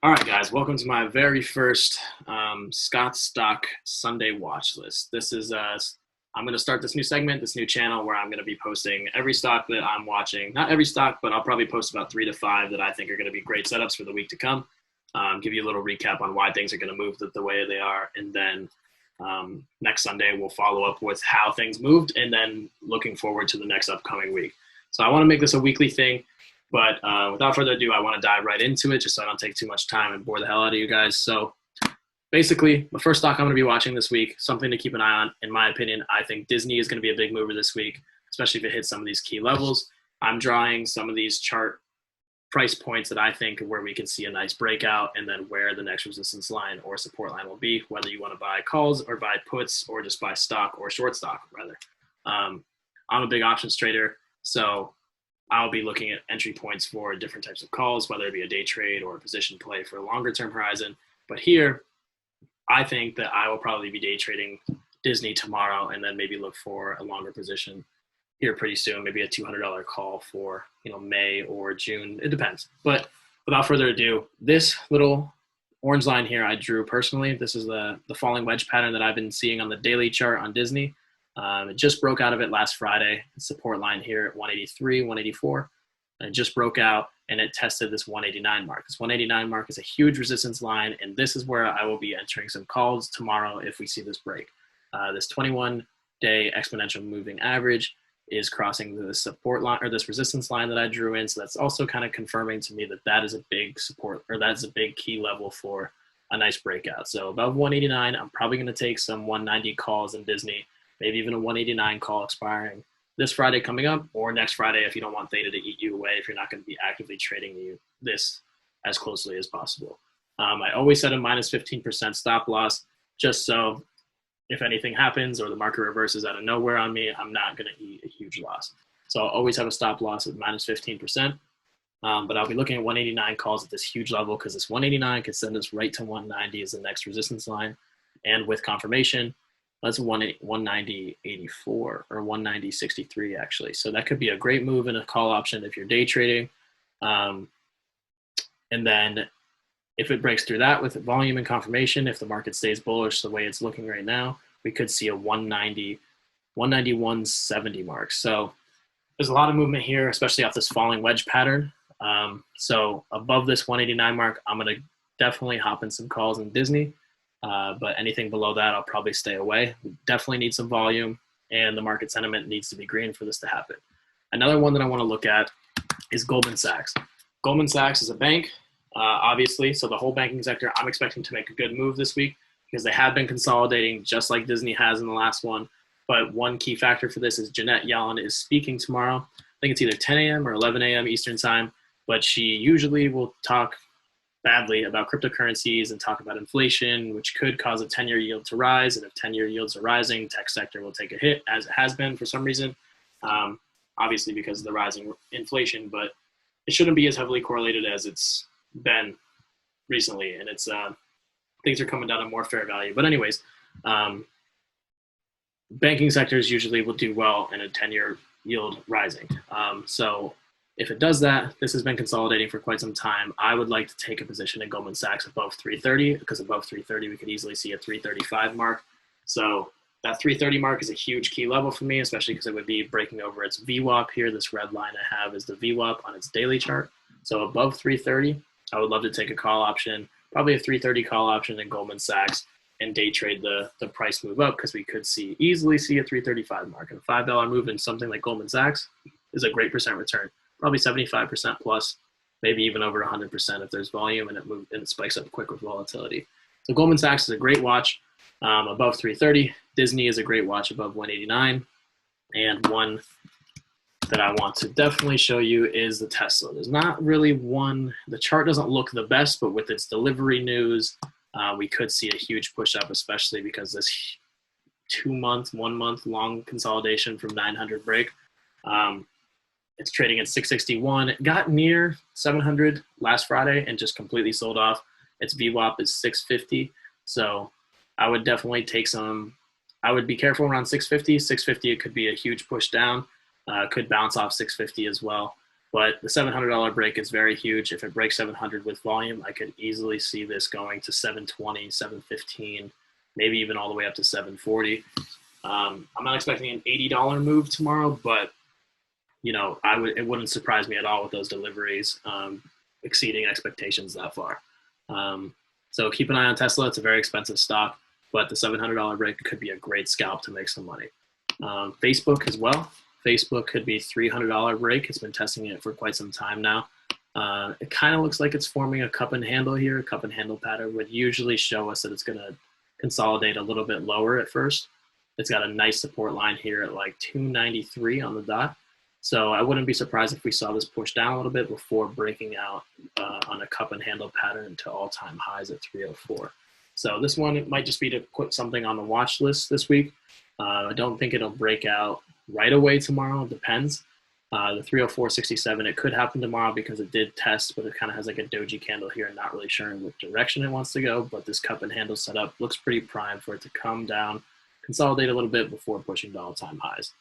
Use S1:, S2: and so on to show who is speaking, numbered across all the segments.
S1: All right, guys, welcome to my very first Scott Stock Sunday watch list. I'm going to start this new segment, this new channel where I'm going to be posting every stock that I'm watching. Not every stock, but I'll probably post about 3 to 5 that I think are going to be great setups for the week to come. Give you a little recap on why things are going to move the way they are. And then next Sunday, we'll follow up with how things moved and then looking forward to the next upcoming week. So I want to make this a weekly thing. But without further ado, I want to dive right into it just so I don't take too much time and bore the hell out of you guys. So basically, the first stock I'm going to be watching this week, something to keep an eye on, in my opinion, I think Disney is going to be a big mover this week, especially if it hits some of these key levels. I'm drawing some of these chart price points that I think are where we can see a nice breakout and then where the next resistance line or support line will be, whether you want to buy calls or buy puts or just buy stock or short stock, rather. I'm a big options trader, so I'll be looking at entry points for different types of calls, whether it be a day trade or a position play for a longer term horizon. But here, I think that I will probably be day trading Disney tomorrow and then maybe look for a longer position here pretty soon, maybe a $200 call for May or June. It depends. But without further ado, this little orange line here I drew personally. This is the falling wedge pattern that I've been seeing on the daily chart on Disney. It just broke out of it last Friday. Support line here at 183, 184. And it just broke out and it tested this 189 mark. This 189 mark is a huge resistance line, and this is where I will be entering some calls tomorrow if we see this break. This 21-day exponential moving average is crossing the support line or this resistance line that I drew in. So that's also kind of confirming to me that that is a big support, or that's a big key level for a nice breakout. So above 189, I'm probably going to take some 190 calls in Disney, maybe even a 189 call expiring this Friday coming up, or next Friday if you don't want theta to eat you away, if you're not going to be actively trading this as closely as possible. I always set a minus 15% stop loss, just so if anything happens or the market reverses out of nowhere on me, I'm not going to eat a huge loss. So I'll always have a stop loss of minus 15%. But I'll be looking at 189 calls at this huge level because this 189 could send us right to 190 as the next resistance line. And with confirmation, that's 190.84 or 190.63 actually. So that could be a great move in a call option if you're day trading. And then if it breaks through that with volume and confirmation, if the market stays bullish the way it's looking right now, we could see a 190, 170 mark. So there's a lot of movement here, especially off this falling wedge pattern. So above this 189 mark, I'm going to definitely hop in some calls in Disney. But anything below that, I'll probably stay away. We definitely need some volume, and the market sentiment needs to be green for this to happen. Another one that I want to look at is Goldman Sachs. Goldman Sachs is a bank, obviously, so the whole banking sector, I'm expecting to make a good move this week because they have been consolidating just like Disney has in the last one. But one key factor for this is Janet Yellen is speaking tomorrow. I think it's either 10 a.m. or 11 a.m. Eastern time, but she usually will talk badly about cryptocurrencies and talk about inflation, which could cause a 10-year yield to rise. And if 10-year yields are rising, tech sector will take a hit, as it has been for some reason, obviously because of the rising inflation. But it shouldn't be as heavily correlated as it's been recently. And it's things are coming down to more fair value. But anyways, banking sectors usually will do well in a 10-year yield rising. So if it does that, this has been consolidating for quite some time. I would like to take a position in Goldman Sachs above 330 because above 330, we could easily see a 335 mark. So that 330 mark is a huge key level for me, especially because it would be breaking over its VWAP here. This red line I have is the VWAP on its daily chart. So above 330, I would love to take a call option, probably a 330 call option in Goldman Sachs, and day trade the price move up because we could easily see a 335 mark. And a $5 move in something like Goldman Sachs is a great percent return. Probably 75% plus, maybe even over 100% if there's volume and it spikes up quick with volatility. So Goldman Sachs is a great watch above 330. Disney is a great watch above 189. And one that I want to definitely show you is the Tesla. There's not really one, the chart doesn't look the best, but with its delivery news, we could see a huge push up, especially because this 1 month long consolidation from 900 break. It's trading at 661. It got near 700 last Friday and just completely sold off. Its VWAP is 650. So I would definitely take some. I would be careful around 650. 650, it could be a huge push down. Could bounce off 650 as well. But the $700 break is very huge. If it breaks 700 with volume, I could easily see this going to 720, 715, maybe even all the way up to 740. I'm not expecting an $80 move tomorrow, but it wouldn't surprise me at all with those deliveries exceeding expectations that far. So keep an eye on Tesla. It's a very expensive stock, but the $700 break could be a great scalp to make some money. Facebook as well. Facebook could be $300 break. It's been testing it for quite some time now. It kind of looks like it's forming a cup and handle here. A cup and handle pattern would usually show us that it's going to consolidate a little bit lower at first. It's got a nice support line here at like 293 on the dot. So I wouldn't be surprised if we saw this push down a little bit before breaking out on a cup and handle pattern to all-time highs at 304. So this one, it might just be to put something on the watch list this week. I don't think it'll break out right away tomorrow. It depends. The 304.67, it could happen tomorrow because it did test, but it kind of has like a doji candle here and not really sure in what direction it wants to go. But this cup and handle setup looks pretty prime for it to come down, consolidate a little bit before pushing to all-time highs.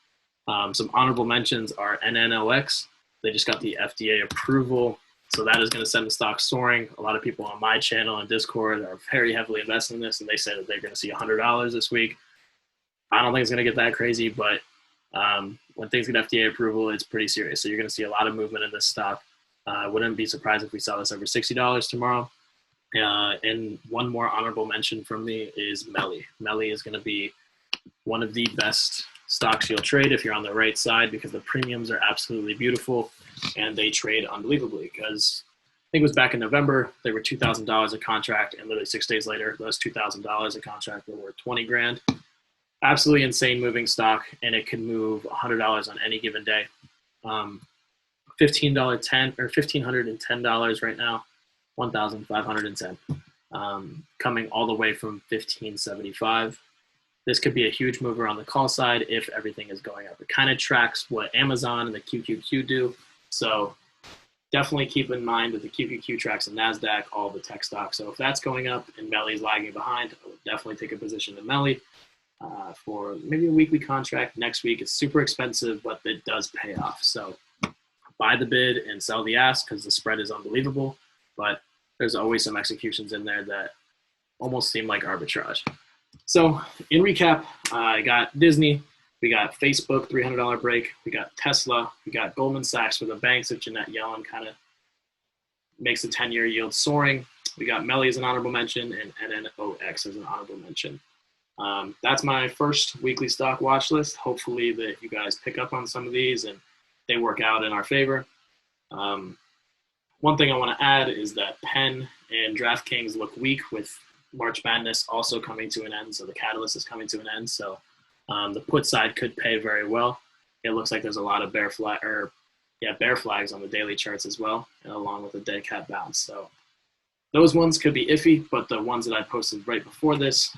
S1: Some honorable mentions are NNOX. They just got the FDA approval, so that is going to send the stock soaring. A lot of people on my channel and Discord are very heavily invested in this, and they say that they're going to see $100 this week. I don't think it's going to get that crazy, but when things get FDA approval, it's pretty serious. So you're going to see a lot of movement in this stock. I wouldn't be surprised if we saw this over $60 tomorrow. And one more honorable mention from me is Melly. Melly is going to be one of the best stocks you'll trade if you're on the right side, because the premiums are absolutely beautiful and they trade unbelievably. Because I think it was back in November, they were $2,000 a contract, and literally 6 days later, those $2,000 a contract were worth 20 grand. Absolutely insane moving stock, and it can move $100 on any given day. $1,510 right now, 1,510, coming all the way from 1575. This could be a huge mover on the call side if everything is going up. It kind of tracks what Amazon and the QQQ do. So definitely keep in mind that the QQQ tracks the NASDAQ, all the tech stocks. So if that's going up and Melly is lagging behind, I would definitely take a position in Melly for maybe a weekly contract. Next week, it's super expensive, but it does pay off. So buy the bid and sell the ask because the spread is unbelievable. But there's always some executions in there that almost seem like arbitrage. So in recap, I got Disney, we got Facebook, $300 break, we got Tesla, we got Goldman Sachs for the banks if Janet Yellen kind of makes the 10-year yield soaring. We got Melly as an honorable mention and NNOX as an honorable mention. That's my first weekly stock watch list. Hopefully that you guys pick up on some of these and they work out in our favor. One thing I want to add is that Penn and DraftKings look weak with March Madness also coming to an end, so the catalyst is coming to an end. So the put side could pay very well. It looks like there's a lot of bear flags on the daily charts as well, and along with the dead cat bounce. So those ones could be iffy, but the ones that I posted right before this,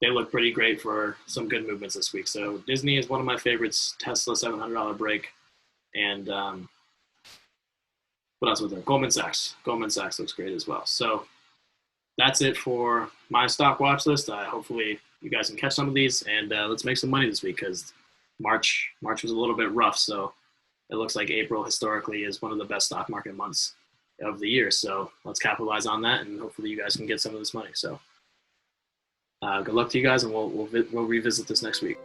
S1: they look pretty great for some good movements this week. So Disney is one of my favorites. Tesla $700 break, and what else was there? Goldman Sachs. Goldman Sachs looks great as well. So that's it for my stock watch list. Hopefully you guys can catch some of these, and let's make some money this week because March was a little bit rough. So it looks like April historically is one of the best stock market months of the year. So let's capitalize on that, and hopefully you guys can get some of this money. So good luck to you guys, and we'll revisit this next week.